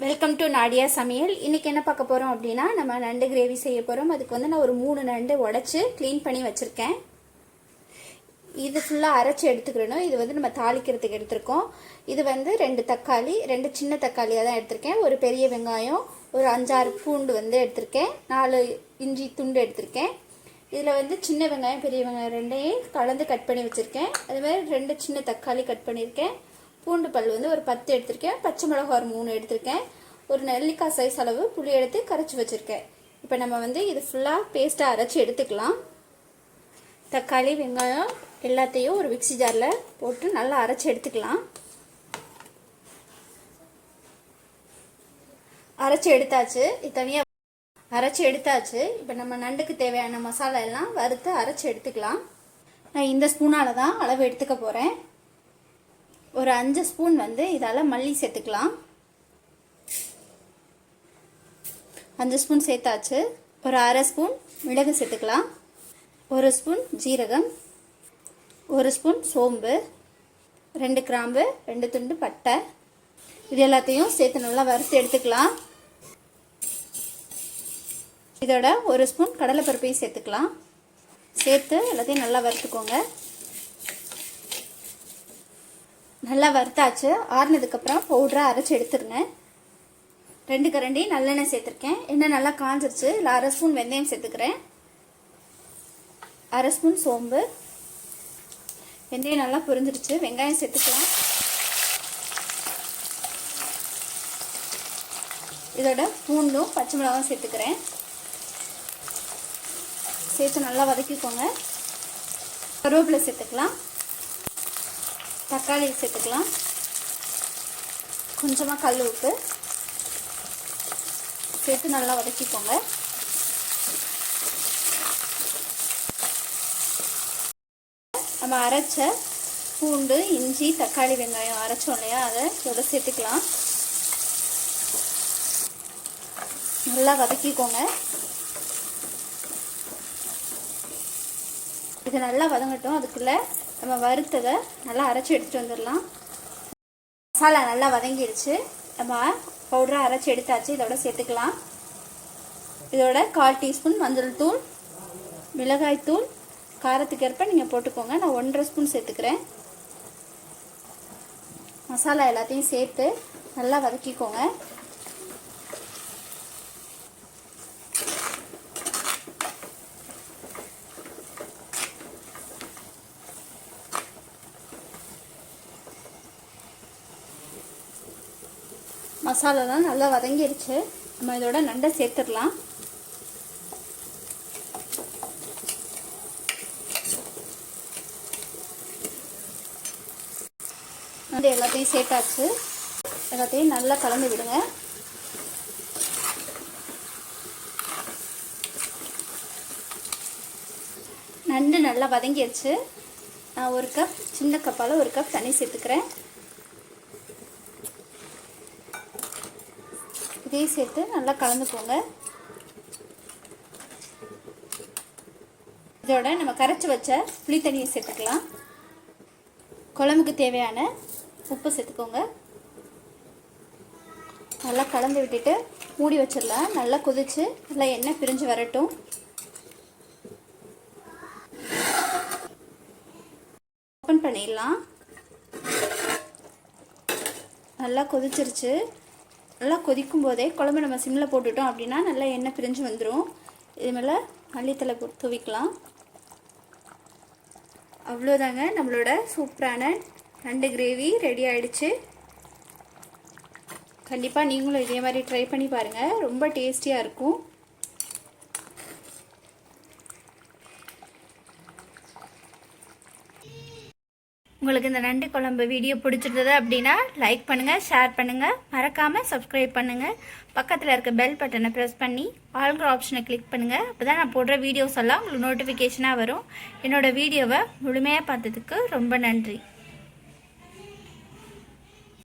Welcome to Nadia சமையல். இன்றைக்கி என்ன பார்க்க போகிறோம் அப்படின்னா, நம்ம நண்டு கிரேவி செய்ய போகிறோம். அதுக்கு வந்து நான் ஒரு 3 நண்டு உடச்சி க்ளீன் பண்ணி வச்சுருக்கேன். இது ஃபுல்லாக அரைச்சி எடுத்துக்கிறணும். இது வந்து நம்ம தாளிக்கிறதுக்கு எடுத்திருக்கோம். இது வந்து 2 தக்காளி, 2 சின்ன தக்காளியாக தான் எடுத்திருக்கேன். ஒரு பெரிய வெங்காயம், ஒரு 5-6 பூண்டு வந்து எடுத்திருக்கேன். 4 இஞ்சி துண்டு எடுத்திருக்கேன். இதில் வந்து சின்ன வெங்காயம் பெரிய வெங்காயம் ரெண்டையும் கலந்து கட் பண்ணி வச்சுருக்கேன். அதுமாதிரி 2 சின்ன தக்காளி கட் பண்ணியிருக்கேன். பூண்டு பல் வந்து ஒரு 10 எடுத்திருக்கேன். பச்சை மிளகாய் ஒரு 3 எடுத்திருக்கேன். ஒரு நெல்லிக்காய் சைஸ் அளவு புளி எடுத்து கரைச்சி வச்சுருக்கேன். இப்போ நம்ம வந்து இது ஃபுல்லாக பேஸ்ட்டாக அரைச்சி எடுத்துக்கலாம். தக்காளி வெங்காயம் எல்லாத்தையும் ஒரு மிக்ஸி ஜாரில் போட்டு நல்லா அரைச்சி எடுத்துக்கலாம். அரைச்சி எடுத்தாச்சு. இது தனியாக அரைச்சி எடுத்தாச்சு. இப்போ நம்ம நண்டுக்கு தேவையான மசாலா எல்லாம் வறுத்து அரைச்சி எடுத்துக்கலாம். நான் இந்த ஸ்பூனால் தான் அளவு எடுத்துக்க போகிறேன். ஒரு 5 ஸ்பூன் வந்து இதால் மல்லி சேர்த்துக்கலாம். 5 ஸ்பூன் சேர்த்தாச்சு. ஒரு அரை ஸ்பூன் மிளகு சேர்த்துக்கலாம். 1 ஸ்பூன் ஜீரகம், 1 ஸ்பூன் சோம்பு, 2 கிராம்பு, 2 துண்டு பட்டை. இது எல்லாத்தையும் சேர்த்து நல்லா வறுத்து எடுத்துக்கலாம். இதோட 1 ஸ்பூன் கடலைப்பருப்பையும் சேர்த்துக்கலாம். சேர்த்து எல்லாத்தையும் நல்லா வறுத்துக்கோங்க. நல்லா வறுத்தாச்சு. ஆறுனதுக்கப்புறம் பவுடரை அரைச்சி எடுத்துருங்க. 2 கரண்டி நல்லெண்ணெய் சேர்த்துருக்கேன். எண்ணெய் நல்லா காஞ்சிருச்சு. இல்லை 1/2 ஸ்பூன் வெந்தயம் சேர்த்துக்கிறேன். 1/2 ஸ்பூன் சோம்பு. வெந்தயம் நல்லா பொரிஞ்சிருச்சு. வெங்காயம் சேர்த்துக்கலாம். இதோட பூண்டும் பச்சை மிளகாயும் சேர்த்துக்கிறேன். சேர்த்து நல்லா வதக்கிக்கோங்க. கருவேப்பிலை சேர்த்துக்கலாம். தக்காளி சேர்த்துக்கலாம். கொஞ்சமாக கல் உப்பு சேர்த்து நல்லா வதக்கிக்கோங்க. நம்ம அரைச்ச பூண்டு இஞ்சி தக்காளி வெங்காயம் அரைச்சோம் இல்லையா, அதை இதோட சேர்த்துக்கலாம். நல்லா வதக்கிக்கோங்க. இது நல்லா வதங்கட்டும். அதுக்குள்ளே நம்ம வறுத்ததை நல்லா அரைச்சி எடுத்துகிட்டு வந்துடலாம். மசாலா நல்லா வதங்கிடுச்சு. நம்ம பவுடரை அரைச்சி எடுத்தாச்சு. இதோட சேர்த்துக்கலாம். இதோட 1/4 டீஸ்பூன் மஞ்சள் தூள், மிளகாய் தூள் காரத்துக்கு ஏற்ப நீங்கள் போட்டுக்கோங்க. நான் 1.5 ஸ்பூன் சேர்த்துக்கிறேன். மசாலா எல்லாத்தையும் சேர்த்து நல்லா வதக்கிக்கோங்க. மசாலாலாம் நல்லா வதங்கிடுச்சு. நம்ம இதோட நண்டை சேர்த்துடலாம். நண்டு எல்லாத்தையும் சேர்த்தாச்சு. எல்லாத்தையும் நல்லா கலந்து விடுங்க. நண்டு நல்லா வதங்கிடுச்சு. நான் 1 கப், சின்ன கப்பால் 1 கப் தண்ணி சேர்த்துக்கிறேன். இதையும் சேர்த்து நல்லா கலந்துக்கோங்க. இதோட நம்ம கரைச்சி வச்ச புளி தண்ணியை சேர்த்துக்கலாம். குழம்புக்கு தேவையான உப்பு சேர்த்துக்கோங்க. நல்லா கலந்து விட்டுட்டு மூடி வச்சிடலாம். நல்லா கொதிச்சு நல்லா எண்ணெய் பிரிஞ்சு வரட்டும். ஓப்பன் பண்ணிடலாம். நல்லா கொதிச்சிருச்சு. நல்லா கொதிக்கும் போதே குழம்பு நம்ம சிம்மில் போட்டுட்டோம் அப்படின்னா நல்லா எண்ணெய் பிரிஞ்சு வந்துடும். இது மேலே மல்லித்தலை தூவிக்கலாம். அவ்வளோதாங்க, நம்மளோட சூப்பரான நண்டு கிரேவி ரெடி ஆகிடுச்சு. கண்டிப்பாக நீங்களும் இதே மாதிரி ட்ரை பண்ணி பாருங்கள். ரொம்ப டேஸ்டியாக இருக்கும். உங்களுக்கு இந்த நண்டு குழம்பு வீடியோ பிடிச்சிருந்தது அப்படின்னா லைக் பண்ணுங்கள், ஷேர் பண்ணுங்கள், மறக்காமல் சப்ஸ்கிரைப் பண்ணுங்கள். பக்கத்தில் இருக்க பெல் பட்டனை ப்ரெஸ் பண்ணி ஆல்கிற ஆப்ஷனை கிளிக் பண்ணுங்கள். அப்போ தான் நான் போடுற வீடியோஸ் எல்லாம் உங்களுக்கு நோட்டிஃபிகேஷனாக வரும். என்னோடய வீடியோவை முழுமையாக பார்த்ததுக்கு ரொம்ப நன்றி.